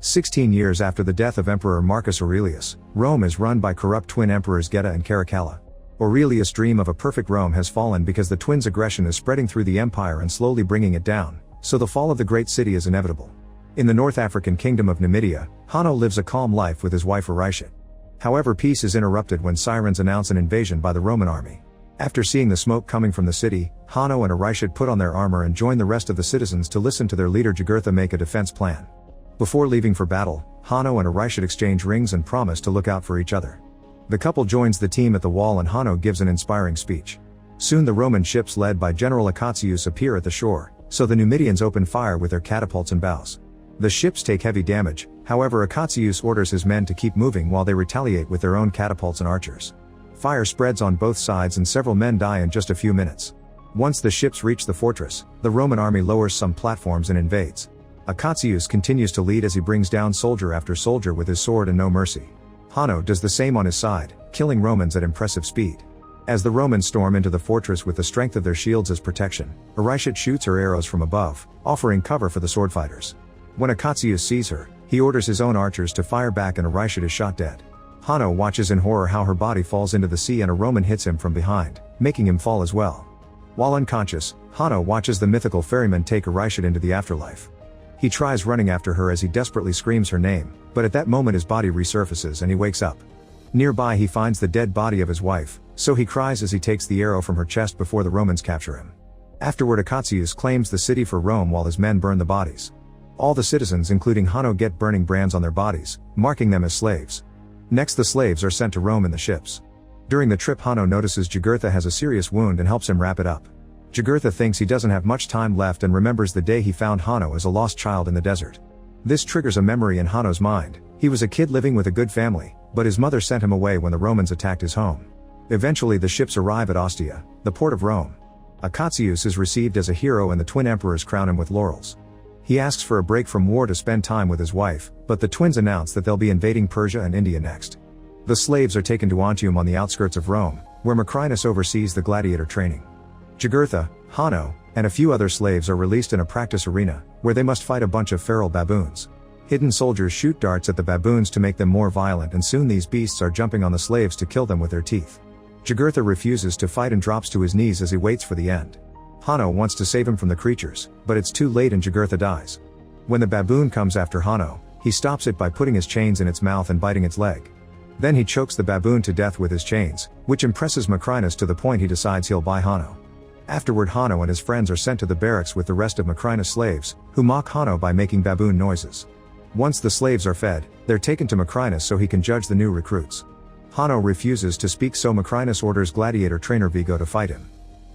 16 years after the death of Emperor Marcus Aurelius, Rome is run by corrupt twin emperors Geta and Caracalla. Aurelius' dream of a perfect Rome has fallen because the twins' aggression is spreading through the empire and slowly bringing it down, so the fall of the great city is inevitable. In the North African kingdom of Numidia, Hanno lives a calm life with his wife Aurishid. However, peace is interrupted when sirens announce an invasion by the Roman army. After seeing the smoke coming from the city, Hanno and Aurishid put on their armor and join the rest of the citizens to listen to their leader Jugurtha make a defense plan. Before leaving for battle, Hanno and Aurishid exchange rings and promise to look out for each other. The couple joins the team at the wall and Hanno gives an inspiring speech. Soon the Roman ships led by General Acatius appear at the shore, so the Numidians open fire with their catapults and bows. The ships take heavy damage, however Acatius orders his men to keep moving while they retaliate with their own catapults and archers. Fire spreads on both sides and several men die in just a few minutes. Once the ships reach the fortress, the Roman army lowers some platforms and invades. Acatius continues to lead as he brings down soldier after soldier with his sword and no mercy. Hanno does the same on his side, killing Romans at impressive speed. As the Romans storm into the fortress with the strength of their shields as protection, Aurishid shoots her arrows from above, offering cover for the swordfighters. When Acatius sees her, he orders his own archers to fire back and Aurishid is shot dead. Hanno watches in horror how her body falls into the sea and a Roman hits him from behind, making him fall as well. While unconscious, Hanno watches the mythical ferryman take Aurishid into the afterlife. He tries running after her as he desperately screams her name, but at that moment his body resurfaces and he wakes up. Nearby he finds the dead body of his wife, so he cries as he takes the arrow from her chest before the Romans capture him. Afterward Acatius claims the city for Rome while his men burn the bodies. All the citizens including Hanno get burning brands on their bodies, marking them as slaves. Next the slaves are sent to Rome in the ships. During the trip Hanno notices Jugurtha has a serious wound and helps him wrap it up. Jugurtha thinks he doesn't have much time left and remembers the day he found Hanno as a lost child in the desert. This triggers a memory in Hanno's mind. He was a kid living with a good family, but his mother sent him away when the Romans attacked his home. Eventually the ships arrive at Ostia, the port of Rome. Acatius is received as a hero and the twin emperors crown him with laurels. He asks for a break from war to spend time with his wife, but the twins announce that they'll be invading Persia and India next. The slaves are taken to Antium on the outskirts of Rome, where Macrinus oversees the gladiator training. Jugurtha, Hanno, and a few other slaves are released in a practice arena, where they must fight a bunch of feral baboons. Hidden soldiers shoot darts at the baboons to make them more violent and soon these beasts are jumping on the slaves to kill them with their teeth. Jugurtha refuses to fight and drops to his knees as he waits for the end. Hanno wants to save him from the creatures, but it's too late and Jugurtha dies. When the baboon comes after Hanno, he stops it by putting his chains in its mouth and biting its leg. Then he chokes the baboon to death with his chains, which impresses Macrinus to the point he decides he'll buy Hanno. Afterward Hanno and his friends are sent to the barracks with the rest of Macrinus' slaves, who mock Hanno by making baboon noises. Once the slaves are fed, they're taken to Macrinus so he can judge the new recruits. Hanno refuses to speak so Macrinus orders gladiator trainer Vigo to fight him.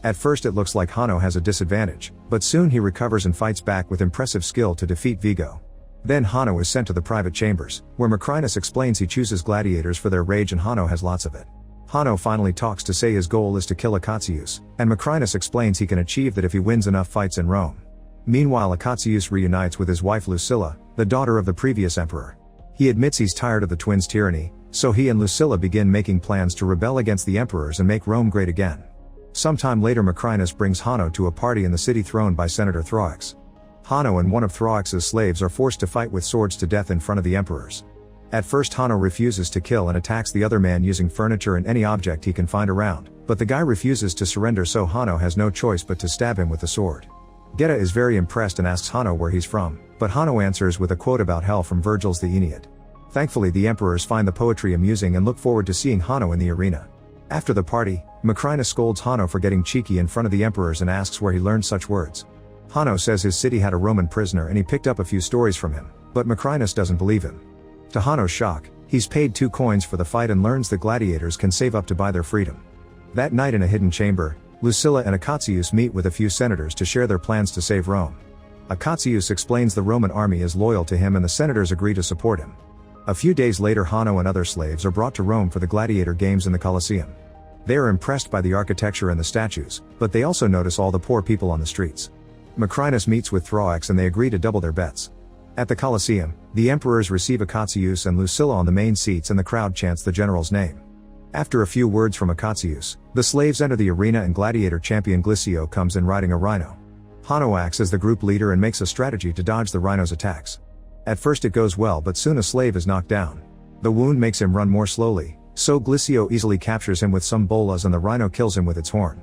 At first it looks like Hanno has a disadvantage, but soon he recovers and fights back with impressive skill to defeat Vigo. Then Hanno is sent to the private chambers, where Macrinus explains he chooses gladiators for their rage and Hanno has lots of it. Hanno finally talks to say his goal is to kill Acatius, and Macrinus explains he can achieve that if he wins enough fights in Rome. Meanwhile Acatius reunites with his wife Lucilla, the daughter of the previous emperor. He admits he's tired of the twins' tyranny, so he and Lucilla begin making plans to rebel against the emperors and make Rome great again. Sometime later Macrinus brings Hanno to a party in the city thrown by Senator Thrax. Hanno and one of Thrax's slaves are forced to fight with swords to death in front of the emperors. At first Hanno refuses to kill and attacks the other man using furniture and any object he can find around, but the guy refuses to surrender so Hanno has no choice but to stab him with the sword. Geta is very impressed and asks Hanno where he's from, but Hanno answers with a quote about hell from Virgil's The Aeneid. Thankfully the emperors find the poetry amusing and look forward to seeing Hanno in the arena. After the party, Macrinus scolds Hanno for getting cheeky in front of the emperors and asks where he learned such words. Hanno says his city had a Roman prisoner and he picked up a few stories from him, but Macrinus doesn't believe him. To Hanno's shock, he's paid 2 coins for the fight and learns that gladiators can save up to buy their freedom. That night in a hidden chamber, Lucilla and Acatius meet with a few senators to share their plans to save Rome. Acatius explains the Roman army is loyal to him and the senators agree to support him. A few days later Hanno and other slaves are brought to Rome for the gladiator games in the Colosseum. They are impressed by the architecture and the statues, but they also notice all the poor people on the streets. Macrinus meets with Thrax and they agree to double their bets. At the Colosseum, the emperors receive Acatius and Lucilla on the main seats and the crowd chants the general's name. After a few words from Acatius, the slaves enter the arena and gladiator champion Glycio comes in riding a rhino. Hanno acts as the group leader and makes a strategy to dodge the rhino's attacks. At first it goes well, but soon a slave is knocked down. The wound makes him run more slowly, so Glissio easily captures him with some bolas and the rhino kills him with its horn.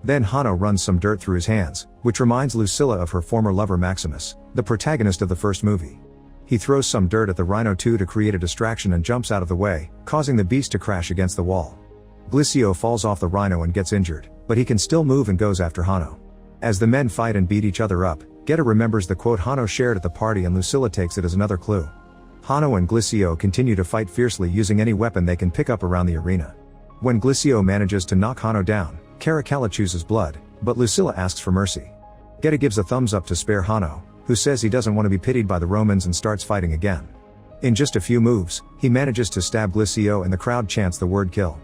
Then Hanno runs some dirt through his hands, which reminds Lucilla of her former lover Maximus, the protagonist of the first movie. He throws some dirt at the rhino too to create a distraction and jumps out of the way, causing the beast to crash against the wall. Glissio falls off the rhino and gets injured, but he can still move and goes after Hanno. As the men fight and beat each other up, Geta remembers the quote Hanno shared at the party and Lucilla takes it as another clue. Hanno and Glissio continue to fight fiercely using any weapon they can pick up around the arena. When Glissio manages to knock Hanno down, Caracalla chooses blood, but Lucilla asks for mercy. Geta gives a thumbs up to spare Hanno, who says he doesn't want to be pitied by the Romans and starts fighting again. In just a few moves, he manages to stab Glissio and the crowd chants the word kill.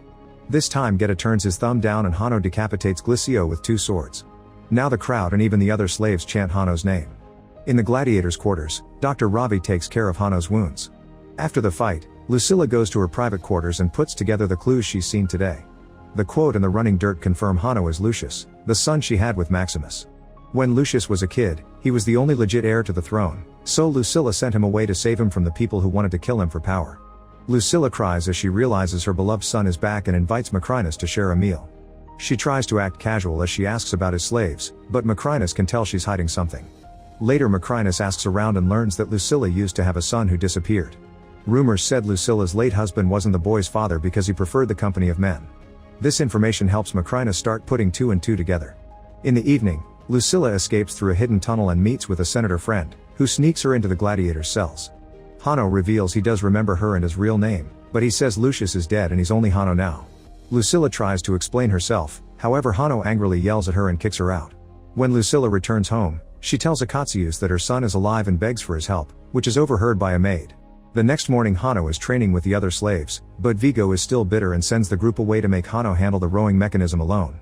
This time Geta turns his thumb down and Hanno decapitates Glissio with 2 swords. Now the crowd and even the other slaves chant Hanno's name. In the gladiators' quarters, Dr. Ravi takes care of Hanno's wounds. After the fight, Lucilla goes to her private quarters and puts together the clues she's seen today. The quote and the running dirt confirm Hanno as Lucius, the son she had with Maximus. When Lucius was a kid, he was the only legit heir to the throne, so Lucilla sent him away to save him from the people who wanted to kill him for power. Lucilla cries as she realizes her beloved son is back and invites Macrinus to share a meal. She tries to act casual as she asks about his slaves, but Macrinus can tell she's hiding something. Later Macrinus asks around and learns that Lucilla used to have a son who disappeared. Rumors said Lucilla's late husband wasn't the boy's father because he preferred the company of men. This information helps Macrinus start putting 2 and 2 together. In the evening, Lucilla escapes through a hidden tunnel and meets with a senator friend, who sneaks her into the gladiator's cells. Hanno reveals he does remember her and his real name, but he says Lucius is dead and he's only Hanno now. Lucilla tries to explain herself, however Hanno angrily yells at her and kicks her out. When Lucilla returns home, she tells Akatzius that her son is alive and begs for his help, which is overheard by a maid. The next morning Hanno is training with the other slaves, but Vigo is still bitter and sends the group away to make Hanno handle the rowing mechanism alone.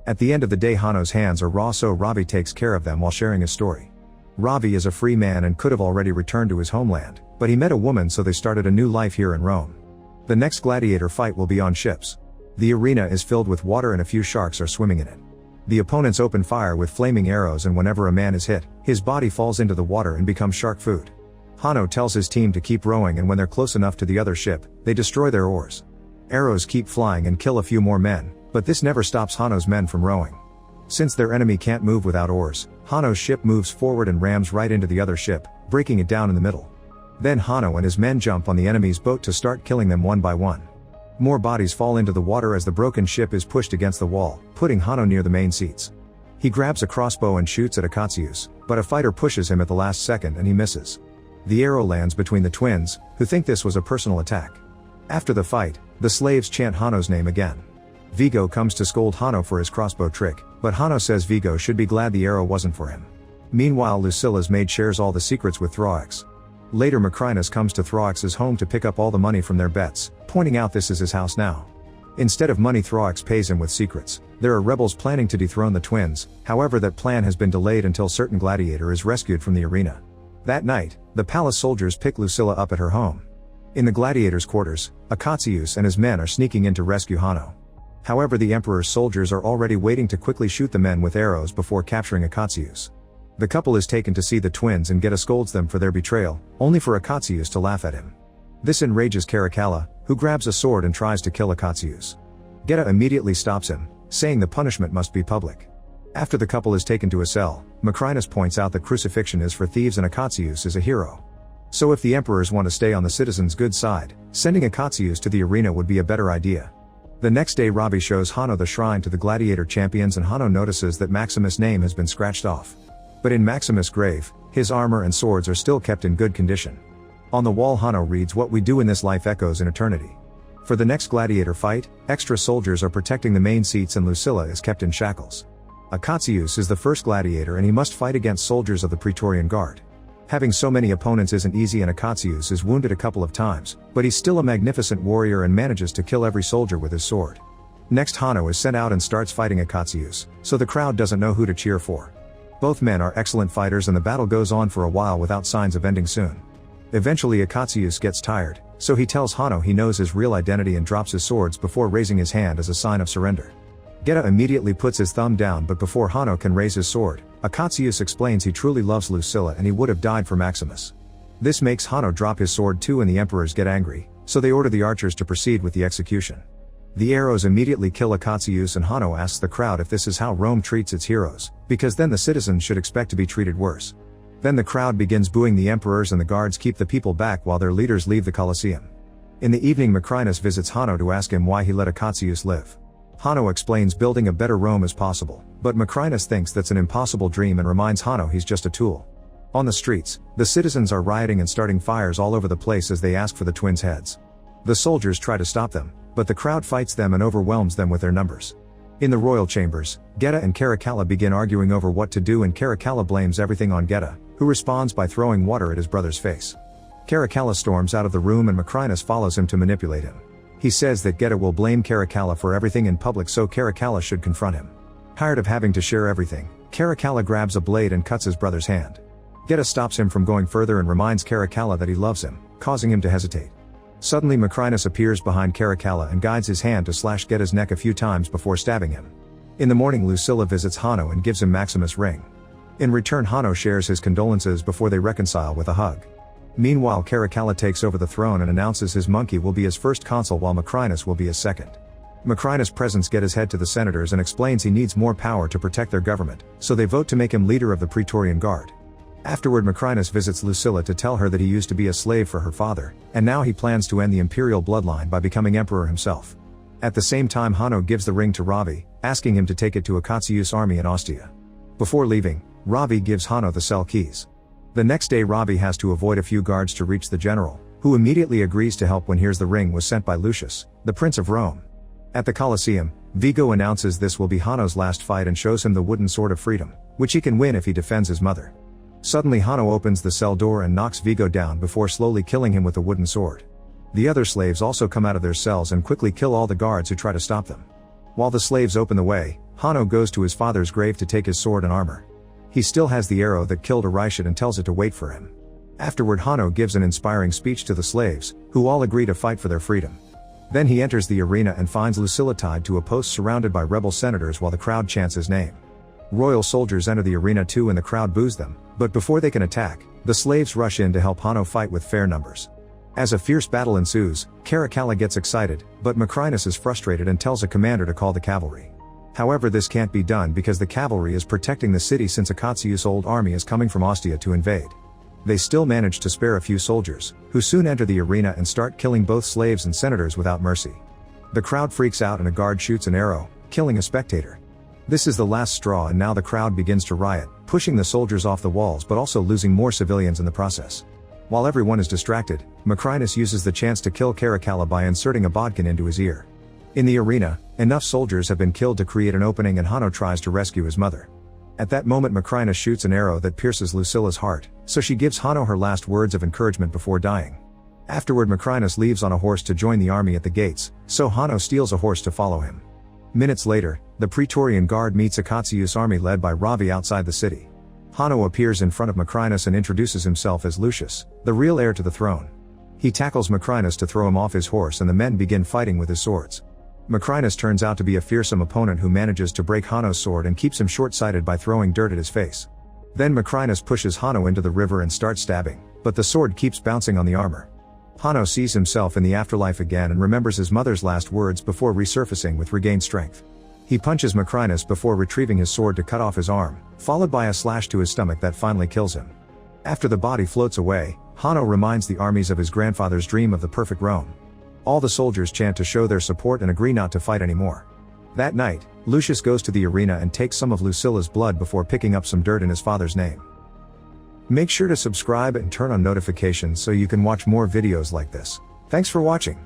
At the end of the day Hanno's hands are raw, so Ravi takes care of them while sharing his story. Ravi is a free man and could have already returned to his homeland, but he met a woman, so they started a new life here in Rome. The next gladiator fight will be on ships. The arena is filled with water and a few sharks are swimming in it. The opponents open fire with flaming arrows, and whenever a man is hit, his body falls into the water and becomes shark food. Hanno tells his team to keep rowing, and when they're close enough to the other ship, they destroy their oars. Arrows keep flying and kill a few more men, but this never stops Hanno's men from rowing. Since their enemy can't move without oars, Hanno's ship moves forward and rams right into the other ship, breaking it down in the middle. Then Hanno and his men jump on the enemy's boat to start killing them one by one. More bodies fall into the water as the broken ship is pushed against the wall, putting Hanno near the main seats. He grabs a crossbow and shoots at Akatzius, but a fighter pushes him at the last second and he misses. The arrow lands between the twins, who think this was a personal attack. After the fight, the slaves chant Hanno's name again. Vigo comes to scold Hanno for his crossbow trick, but Hanno says Vigo should be glad the arrow wasn't for him. Meanwhile Lucilla's maid shares all the secrets with Thrax. Later Macrinus comes to Thrax's home to pick up all the money from their bets, pointing out this is his house now. Instead of money, Thrax pays him with secrets. There are rebels planning to dethrone the twins, however that plan has been delayed until certain gladiator is rescued from the arena. That night, the palace soldiers pick Lucilla up at her home. In the gladiators' quarters, Akatzius and his men are sneaking in to rescue Hanno. However, the emperor's soldiers are already waiting to quickly shoot the men with arrows before capturing Akatzius. The couple is taken to see the twins and Geta scolds them for their betrayal, only for Akatzius to laugh at him. This enrages Caracalla, who grabs a sword and tries to kill Akatzius. Geta immediately stops him, saying the punishment must be public. After the couple is taken to a cell, Macrinus points out that crucifixion is for thieves and Akatzius is a hero. So if the emperors want to stay on the citizens' good side, sending Akatzius to the arena would be a better idea. The next day Ravi shows Hanno the shrine to the gladiator champions, and Hanno notices that Maximus' name has been scratched off. But in Maximus' grave, his armor and swords are still kept in good condition. On the wall Hanno reads, "What we do in this life echoes in eternity." For the next gladiator fight, extra soldiers are protecting the main seats and Lucilla is kept in shackles. Akatzius is the first gladiator and he must fight against soldiers of the Praetorian Guard. Having so many opponents isn't easy, and Akatzius is wounded a couple of times, but he's still a magnificent warrior and manages to kill every soldier with his sword. Next Hanno is sent out and starts fighting Akatzius, so the crowd doesn't know who to cheer for. Both men are excellent fighters and the battle goes on for a while without signs of ending soon. Eventually Akatzius gets tired, so he tells Hanno he knows his real identity and drops his swords before raising his hand as a sign of surrender. Geta immediately puts his thumb down, but before Hanno can raise his sword, Akatzius explains he truly loves Lucilla and he would have died for Maximus. This makes Hanno drop his sword too, and the emperors get angry, so they order the archers to proceed with the execution. The arrows immediately kill Akatsuus, and Hanno asks the crowd if this is how Rome treats its heroes, because then the citizens should expect to be treated worse. Then the crowd begins booing the emperors, and the guards keep the people back while their leaders leave the Colosseum. In the evening, Macrinus visits Hanno to ask him why he let Akatsuus live. Hanno explains building a better Rome is possible, but Macrinus thinks that's an impossible dream and reminds Hanno he's just a tool. On the streets, the citizens are rioting and starting fires all over the place as they ask for the twins' heads. The soldiers try to stop them, but the crowd fights them and overwhelms them with their numbers. In the royal chambers, Geta and Caracalla begin arguing over what to do, and Caracalla blames everything on Geta, who responds by throwing water at his brother's face. Caracalla storms out of the room, and Macrinus follows him to manipulate him. He says that Geta will blame Caracalla for everything in public, so Caracalla should confront him. Tired of having to share everything, Caracalla grabs a blade and cuts his brother's hand. Geta stops him from going further and reminds Caracalla that he loves him, causing him to hesitate. Suddenly Macrinus appears behind Caracalla and guides his hand to slash Geta's neck a few times before stabbing him. In the morning, Lucilla visits Hanno and gives him Maximus' ring. In return, Hanno shares his condolences before they reconcile with a hug. Meanwhile, Caracalla takes over the throne and announces his monkey will be his first consul while Macrinus will be his second. Macrinus presents Geta's head to the senators and explains he needs more power to protect their government, so they vote to make him leader of the Praetorian Guard. Afterward, Macrinus visits Lucilla to tell her that he used to be a slave for her father, and now he plans to end the imperial bloodline by becoming emperor himself. At the same time, Hanno gives the ring to Ravi, asking him to take it to Akatsuus' army in Ostia. Before leaving, Ravi gives Hanno the cell keys. The next day, Ravi has to avoid a few guards to reach the general, who immediately agrees to help when hears the ring was sent by Lucius, the Prince of Rome. At the Colosseum, Vigo announces this will be Hanno's last fight and shows him the wooden sword of freedom, which he can win if he defends his mother. Suddenly, Hanno opens the cell door and knocks Vigo down before slowly killing him with the wooden sword. The other slaves also come out of their cells and quickly kill all the guards who try to stop them. While the slaves open the way, Hanno goes to his father's grave to take his sword and armor. He still has the arrow that killed Arishad and tells it to wait for him. Afterward, Hanno gives an inspiring speech to the slaves, who all agree to fight for their freedom. Then he enters the arena and finds Lucilla tied to a post surrounded by rebel senators while the crowd chants his name. Royal soldiers enter the arena too, and the crowd boos them, but before they can attack, the slaves rush in to help Hanno fight with fair numbers. As a fierce battle ensues, Caracalla gets excited, but Macrinus is frustrated and tells a commander to call the cavalry. However, this can't be done because the cavalry is protecting the city since Akatsuus' old army is coming from Ostia to invade. They still manage to spare a few soldiers, who soon enter the arena and start killing both slaves and senators without mercy. The crowd freaks out and a guard shoots an arrow, killing a spectator. This is the last straw, and now the crowd begins to riot, pushing the soldiers off the walls but also losing more civilians in the process. While everyone is distracted, Macrinus uses the chance to kill Caracalla by inserting a bodkin into his ear. In the arena, enough soldiers have been killed to create an opening, and Hanno tries to rescue his mother. At that moment, Macrinus shoots an arrow that pierces Lucilla's heart, so she gives Hanno her last words of encouragement before dying. Afterward, Macrinus leaves on a horse to join the army at the gates, so Hanno steals a horse to follow him. Minutes later, the Praetorian Guard meets Akatsuus' army led by Ravi outside the city. Hanno appears in front of Macrinus and introduces himself as Lucius, the real heir to the throne. He tackles Macrinus to throw him off his horse, and the men begin fighting with his swords. Macrinus turns out to be a fearsome opponent who manages to break Hanno's sword and keeps him short-sighted by throwing dirt at his face. Then Macrinus pushes Hanno into the river and starts stabbing, but the sword keeps bouncing on the armor. Hanno sees himself in the afterlife again and remembers his mother's last words before resurfacing with regained strength. He punches Macrinus before retrieving his sword to cut off his arm, followed by a slash to his stomach that finally kills him. After the body floats away, Hanno reminds the armies of his grandfather's dream of the perfect Rome. All the soldiers chant to show their support and agree not to fight anymore. That night, Lucius goes to the arena and takes some of Lucilla's blood before picking up some dirt in his father's name. Make sure to subscribe and turn on notifications so you can watch more videos like this. Thanks for watching.